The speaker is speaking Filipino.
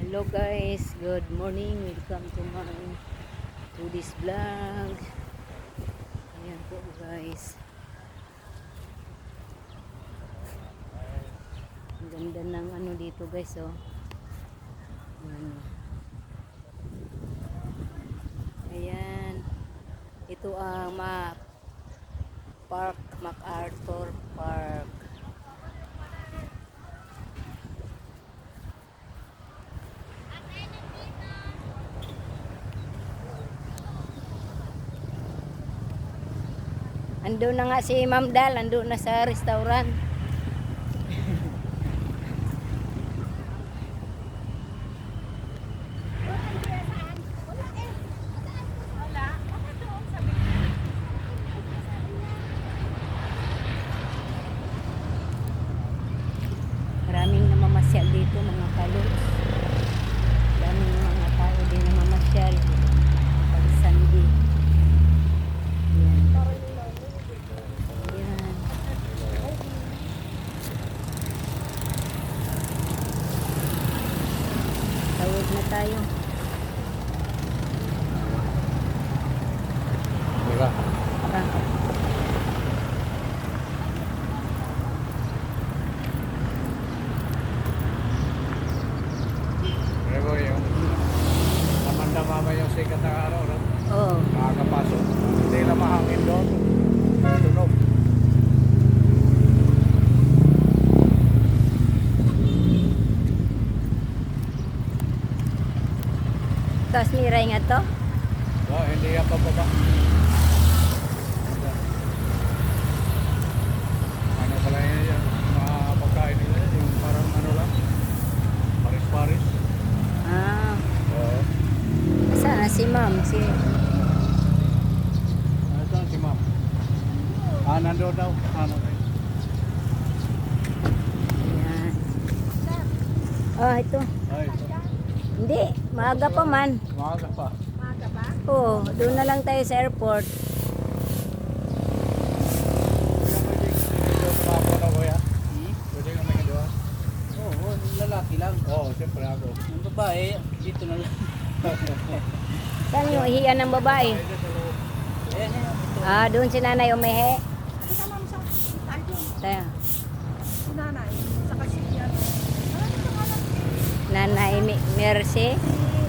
Hello guys, good morning. Welcome to my this vlog. Ayan po guys. Ang ganda ng ano dito guys, oh. Ayan. Ayan. Ito ang Park MacArthur Park. Ando na nga si Ma'am Dal, ando na sa restaurant. Maraming namamasyal dito mga kalots. Maraming mga tao din namamasyal pag Sunday. Ayan. Ayan. Tawid na tayo. Diba? Tara. Diba yung naman yung sikat ng araw, no? Oo. Makakapasok. Hindi lang mahangin doon. Tunog. Tapos miray nga to. Oh, hindi yan pababa. Ano pala yan? Mga pagkain nila, yung parang ano lang. Paris-paris. Ah, Oo. saan na si Ma'am? Ano ito si ma'am? Nandun daw. Ano kayo? Ayan. Oh, ito. Ay, ito. Hindi, maaga pa man. Maaga pa. Oo, doon na lang tayo sa airport. Pwede ka may doon. Oo, lalaki lang. Oo, siyempre ako. Yung babae, dito na lang. Saan yung ihiyan ng babae? Ayan, ito. Ah, doon si nanay umihi. Halika ma'am sa tayo. Tayo. Si nanay. Sa kasiyan. Ano ito nga lang? Nanay Mercy. Si